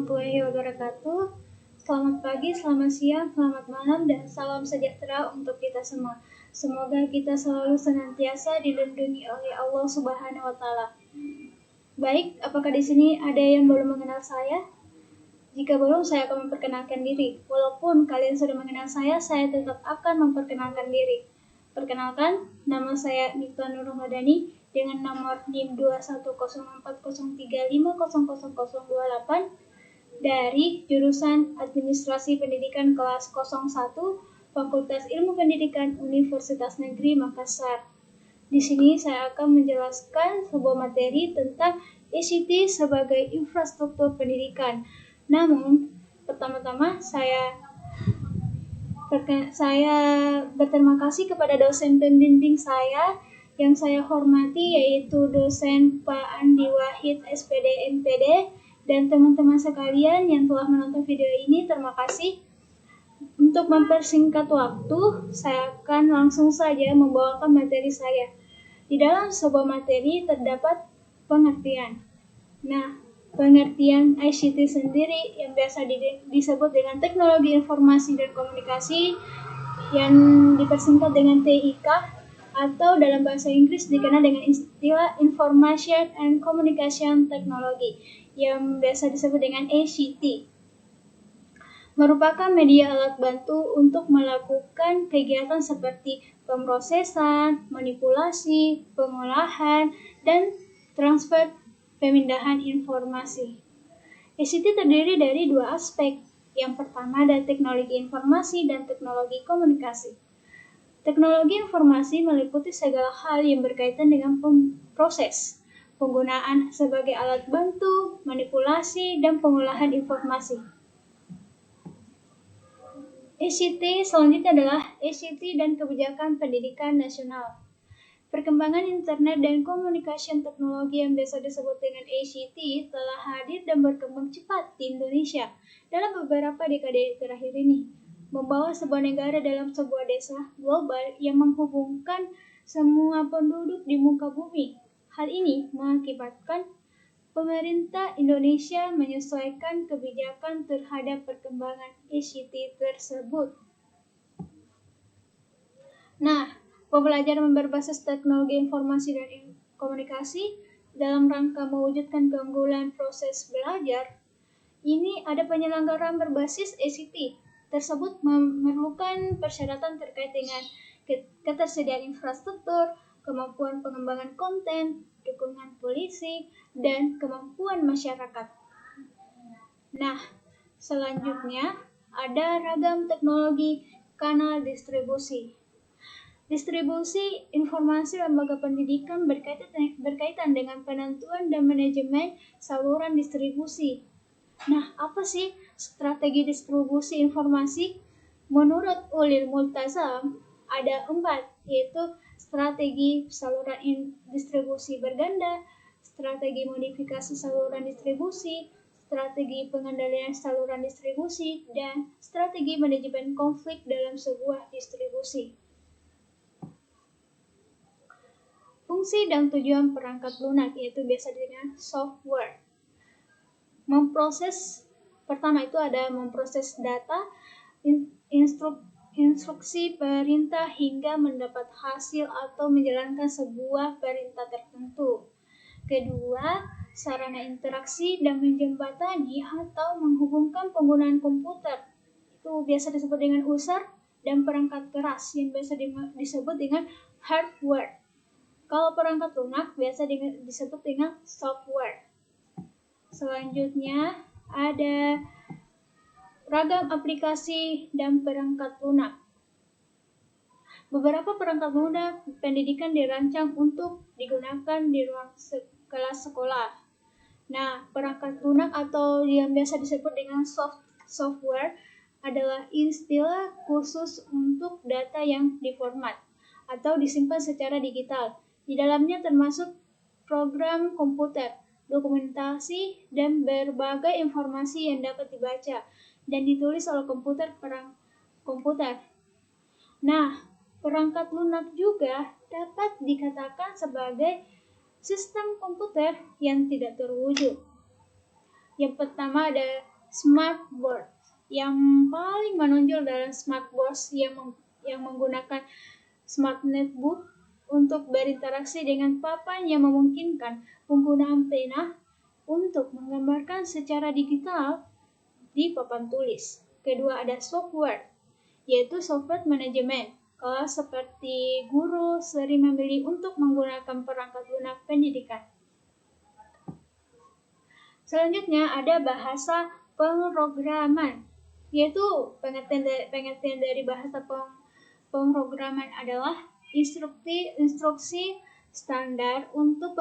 warahmatullahi wabarakatuh. Selamat pagi, selamat siang, selamat malam, dan salam sejahtera untuk kita semua. Semoga kita selalu senantiasa dilindungi oleh Allah Subhanahu wa Ta'ala. Baik, apakah di sini ada yang belum mengenal saya? Jika belum, saya akan memperkenalkan diri. Walaupun kalian sudah mengenal saya tetap akan memperkenalkan diri. Perkenalkan, nama saya Nifta Nurul Madani dengan nomor NIM 2104035000028 dari jurusan Administrasi Pendidikan kelas 01 Fakultas Ilmu Pendidikan Universitas Negeri Makassar. Di sini saya akan menjelaskan sebuah materi tentang ICT sebagai infrastruktur pendidikan. Namun, pertama-tama saya berterima kasih kepada dosen pembimbing saya yang saya hormati, yaitu dosen Pak Andi Wahid SPD MPD, dan teman-teman sekalian yang telah menonton video ini. Terima kasih. Untuk mempersingkat waktu, saya akan langsung saja membawakan materi saya. Di dalam sebuah materi terdapat pengertian. Nah, pengertian ICT sendiri yang biasa disebut dengan teknologi informasi dan komunikasi yang dipersingkat dengan TIK atau dalam bahasa Inggris dikenal dengan istilah Information and Communication Technology yang biasa disebut dengan ICT. Merupakan media alat bantu untuk melakukan kegiatan seperti pemrosesan, manipulasi, pengolahan, dan transfer pemindahan informasi. ICT terdiri dari dua aspek. Yang pertama adalah teknologi informasi dan teknologi komunikasi. Teknologi informasi meliputi segala hal yang berkaitan dengan proses, penggunaan sebagai alat bantu, manipulasi, dan pengolahan informasi. ICT selanjutnya adalah ICT dan Kebijakan Pendidikan Nasional. Perkembangan internet dan komunikasi teknologi yang biasa disebut dengan ICT telah hadir dan berkembang cepat di Indonesia dalam beberapa dekade terakhir ini, membawa sebuah negara dalam sebuah desa global yang menghubungkan semua penduduk di muka bumi. Hal ini mengakibatkan pemerintah Indonesia menyesuaikan kebijakan terhadap perkembangan ICT tersebut. Nah, pembelajaran berbasis teknologi informasi dan komunikasi dalam rangka mewujudkan keunggulan proses belajar, ini ada penyelenggaraan berbasis ICT. Tersebut memerlukan persyaratan terkait dengan ketersediaan infrastruktur, kemampuan pengembangan konten, dukungan polisi, dan kemampuan masyarakat. Nah, selanjutnya ada ragam teknologi kanal distribusi. Distribusi informasi lembaga pendidikan berkaitan dengan penentuan dan manajemen saluran distribusi. Nah, apa sih strategi distribusi informasi? Menurut Ulil Multazam, ada 4, yaitu strategi saluran distribusi berganda, strategi modifikasi saluran distribusi, strategi pengendalian saluran distribusi, dan strategi manajemen konflik dalam sebuah distribusi. Fungsi dan tujuan perangkat lunak, yaitu biasa dengan software. Pertama itu ada memproses data, instruksi perintah hingga mendapat hasil atau menjalankan sebuah perintah tertentu. Kedua, sarana interaksi dan menjembatani atau menghubungkan penggunaan komputer. Itu biasa disebut dengan user, dan perangkat keras yang biasa disebut dengan hardware. Kalau perangkat lunak biasa disebut dengan software. Selanjutnya ada ragam aplikasi dan perangkat lunak. Beberapa perangkat lunak pendidikan dirancang untuk digunakan di ruang kelas sekolah. Nah, perangkat lunak atau yang biasa disebut dengan software adalah istilah khusus untuk data yang diformat atau disimpan secara digital. Di dalamnya termasuk program komputer, dokumentasi, dan berbagai informasi yang dapat dibaca dan ditulis oleh komputer. Nah, perangkat lunak juga dapat dikatakan sebagai sistem komputer yang tidak terwujud. Yang pertama ada Smartboard. Yang paling menonjol dalam smartboard yang menggunakan Smart Netbook untuk berinteraksi dengan papan yang memungkinkan penggunaan pena untuk menggambarkan secara digital di papan tulis. Kedua ada software, yaitu software manajemen. Kelas seperti guru sering memilih untuk menggunakan perangkat lunak pendidikan. Selanjutnya ada bahasa pemrograman, yaitu pengertian dari bahasa pemrograman adalah instruksi standar untuk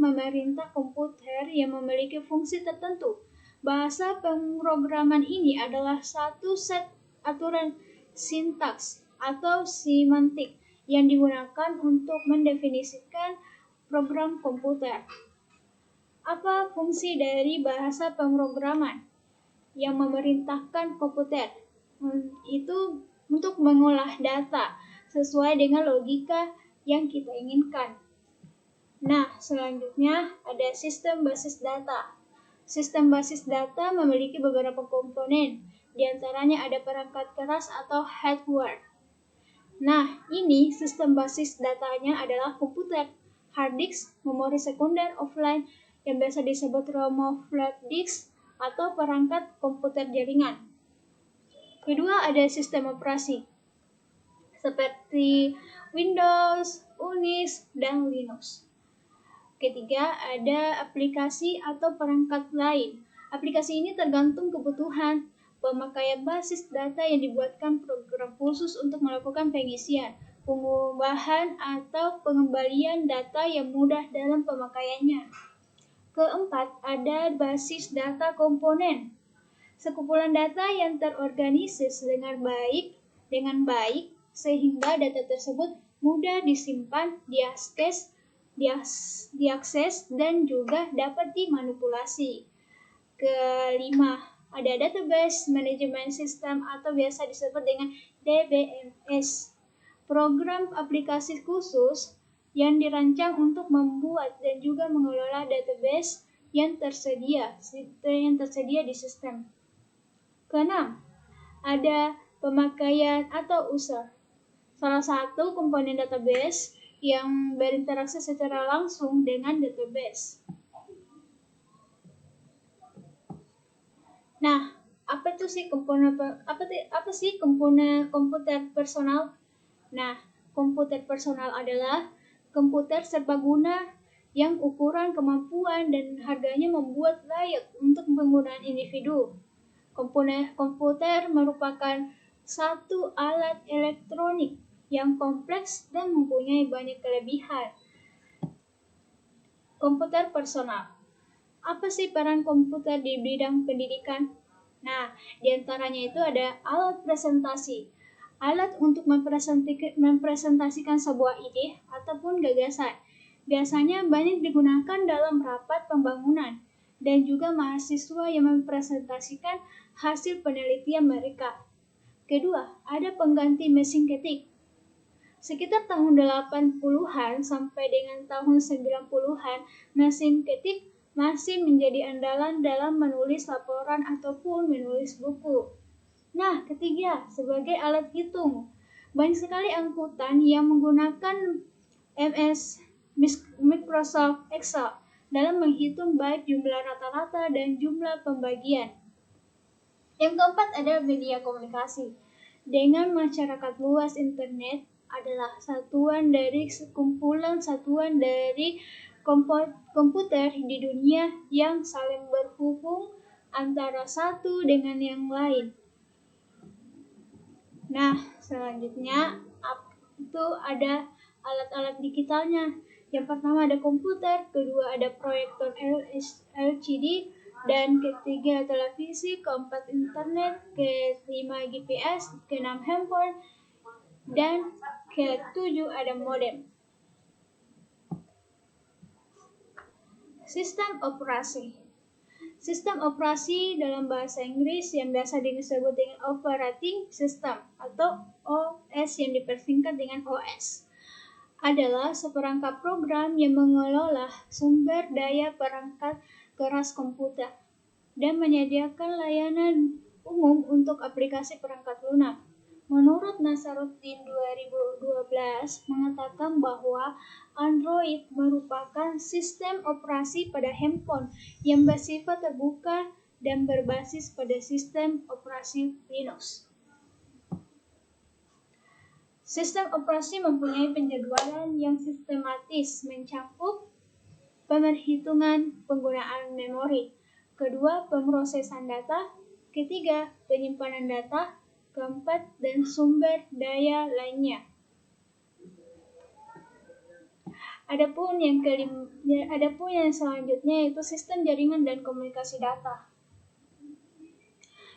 memerintah komputer yang memiliki fungsi tertentu. Bahasa pemrograman ini adalah satu set aturan sintaks atau semantik yang digunakan untuk mendefinisikan program komputer. Apa fungsi dari bahasa pemrograman yang memerintahkan komputer? Itu untuk mengolah data sesuai dengan logika yang kita inginkan. Nah, selanjutnya ada sistem basis data. Sistem basis data memiliki beberapa komponen, di antaranya ada perangkat keras atau hardware. Nah, ini sistem basis datanya adalah komputer, hard disk, memori sekunder offline yang biasa disebut ROM flash disk atau perangkat komputer jaringan. Kedua ada sistem operasi seperti Windows, Unix, dan Linux. Ketiga ada aplikasi atau perangkat lain. Aplikasi ini tergantung kebutuhan pemakaian basis data yang dibuatkan program khusus untuk melakukan pengisian, pengubahan, atau pengembalian data yang mudah dalam pemakaiannya. Keempat, ada basis data komponen. Sekumpulan data yang terorganisir dengan baik sehingga data tersebut mudah disimpan, diakses, dan juga dapat dimanipulasi. Kelima, ada database management system atau biasa disebut dengan DBMS. Program aplikasi khusus yang dirancang untuk membuat dan juga mengelola database yang tersedia di sistem. Keenam, ada pemakaian atau user. Salah satu komponen database yang berinteraksi secara langsung dengan database. Nah, apa sih komponen komputer personal? Nah, komputer personal adalah komputer serbaguna yang ukuran, kemampuan, dan harganya membuat layak untuk penggunaan individu. Komputer merupakan satu alat elektronik yang kompleks dan mempunyai banyak kelebihan. Komputer personal. Apa sih peran komputer di bidang pendidikan? Nah, diantaranya itu ada alat presentasi. Alat untuk mempresentasikan sebuah ide ataupun gagasan. Biasanya banyak digunakan dalam rapat pembangunan dan juga mahasiswa yang mempresentasikan hasil penelitian mereka. Kedua, ada pengganti mesin ketik. Sekitar tahun 80-an sampai dengan tahun 90-an, mesin ketik masih menjadi andalan dalam menulis laporan ataupun menulis buku. Nah, ketiga, sebagai alat hitung. Banyak sekali angkutan yang menggunakan Microsoft Excel dalam menghitung baik jumlah rata-rata dan jumlah pembagian. Yang keempat ada media komunikasi. Dengan masyarakat luas, internet adalah kumpulan satuan dari komputer di dunia yang saling berhubung antara satu dengan yang lain. Nah, selanjutnya itu ada alat-alat digitalnya. Yang pertama ada komputer, kedua ada proyektor LCD, dan ketiga televisi, keempat internet, kelima GPS, keenam handphone, dan ketujuh ada modem. Sistem operasi. Sistem operasi dalam bahasa Inggris yang biasa disebut dengan operating system atau OS yang dipersingkat dengan OS adalah seperangkat program yang mengelola sumber daya perangkat keras komputer. dan menyediakan layanan umum untuk aplikasi perangkat lunak. Menurut Nasaruddin 2012 mengatakan bahwa Android merupakan sistem operasi pada handphone yang bersifat terbuka dan berbasis pada sistem operasi Linux. Sistem operasi mempunyai penjadwalan yang sistematis mencakup pemerhitungan penggunaan memori, kedua pemrosesan data, ketiga penyimpanan data, keempat dan sumber daya lainnya. Adapun yang selanjutnya yaitu sistem jaringan dan komunikasi data.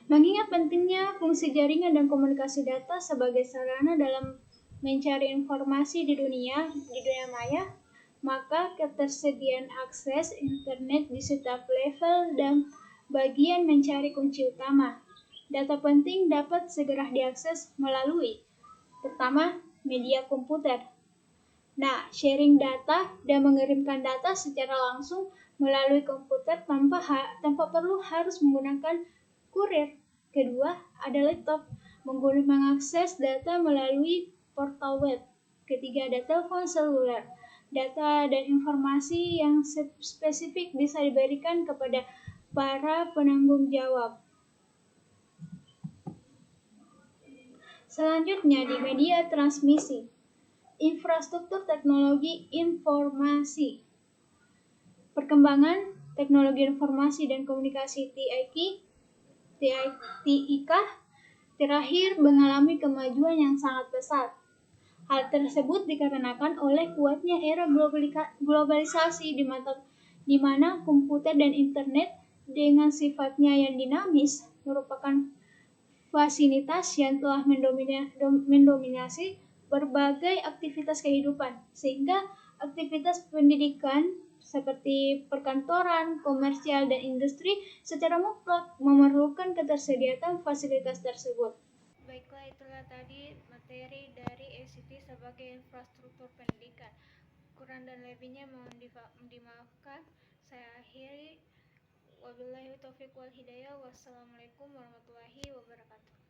Mengingat pentingnya fungsi jaringan dan komunikasi data sebagai sarana dalam mencari informasi di dunia maya, maka ketersediaan akses internet di setiap level dan bagian mencari kunci utama. Data penting dapat segera diakses melalui pertama, media komputer. Nah, sharing data dan mengirimkan data secara langsung melalui komputer tanpa perlu harus menggunakan kurir. Kedua, ada laptop, mengakses data melalui portal web. Ketiga, ada telepon seluler. Data dan informasi yang spesifik bisa diberikan kepada para penanggung jawab. Selanjutnya di media transmisi, infrastruktur teknologi informasi. Perkembangan teknologi informasi dan komunikasi TIK terakhir mengalami kemajuan yang sangat pesat. Hal tersebut dikarenakan oleh kuatnya era globalisasi di mana komputer dan internet dengan sifatnya yang dinamis merupakan fasilitas yang telah mendominasi berbagai aktivitas kehidupan, sehingga aktivitas pendidikan seperti perkantoran, komersial, dan industri secara mutlak memerlukan ketersediaan fasilitas tersebut. Baiklah, itulah tadi materi dari ICT sebagai infrastruktur pendidikan. Kurang dan lebihnya mohon dimaafkan. Saya akhiri. Wabillahi taufiq wal hidayah. Wassalamualaikum warahmatullahi wabarakatuh.